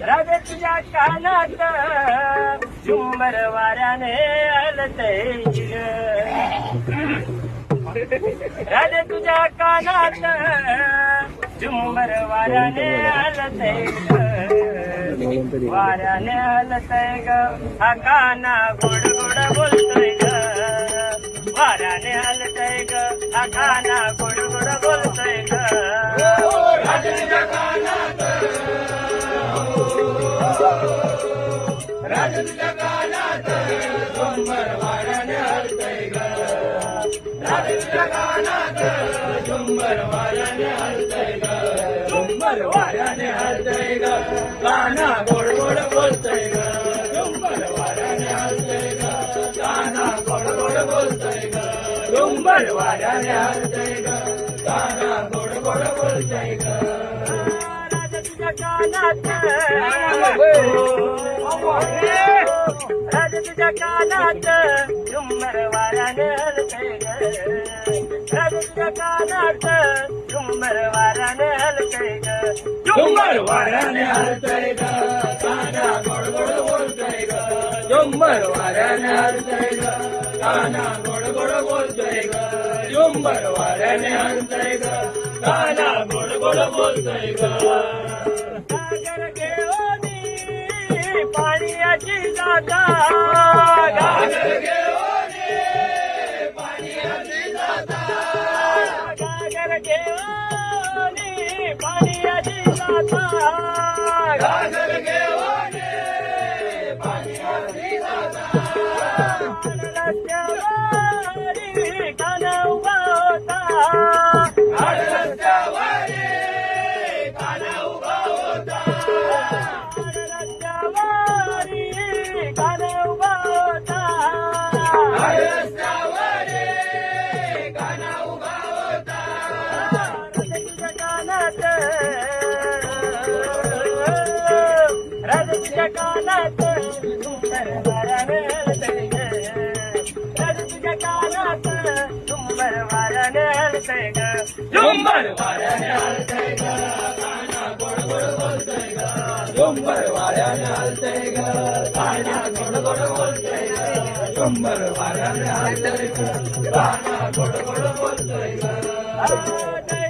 राजा तुझ्या कानात झुंबर वाऱ्याने हलतय ग. राजा तुझ्या कानात झुंबर वाऱ्याने हलतय ग. वाऱ्याने हलतय ग. हा काना गोड गोड बोलतोय ग. वाऱ्याने हलतय ग. हा काना गोड गोड बोलतोय ग. राजा तुझ्या कानात राजा तुझ्या कानात झुंबर वाऱ्याने हलतय ग. राजा तुझ्या कानात झुंबर वाऱ्याने हलतय ग. झुंबर वाऱ्याने हलतय ग. काना गोड गोड बोलतय ग. झुंबर वाऱ्याने हलतय ग. काना गोड गोड बोलतय ग. झुंबर वाऱ्याने हलतय ग. काना गोड गोड बोलतय ग. राजा तुझ्या कानात राजा तुझ्या कानात झुंबर वाऱ्याने हलतय ग. राजा तुझ्या कानात झुंबर वाऱ्याने हलतय ग. झुंबर वाऱ्याने हलतय ग. काना गोड गोड बोलतय ग. झुंबर वाऱ्याने हलतय ग. काना गोड गोड बोलतय ग. झुंबर वाऱ्याने हलतय ग. काना गोड गोड बोलतय ग. सागर घेऊनी पाण्याची जाता. गागर घेऊनी पाण्याची जाता. गागर घेऊनी पाण्याची जाता. गागर घेऊनी पाण्याची जाता. रस्त्यावरी काना उभा होता. रस्त्यावरी काना उभा होता. रस्त्यावरी काना उभा होता. रस्त्यावरी काना उभा होता. तुझ्या कानात राजा तुझ्या कानात झुंबर वाऱ्याने हलतय ग. राजा तुझ्या कानात झुंबर वाऱ्याने हलतय ग. झुंबर वाऱ्याने हलतय ग. काना गोड गोड बोलतय ग. झुंबर वाऱ्याने हलतय ग. काना गोड गोड बोलतय ग. झुंबर वाऱ्याने हलतय ग. काना गोड गोड बोलतय ग.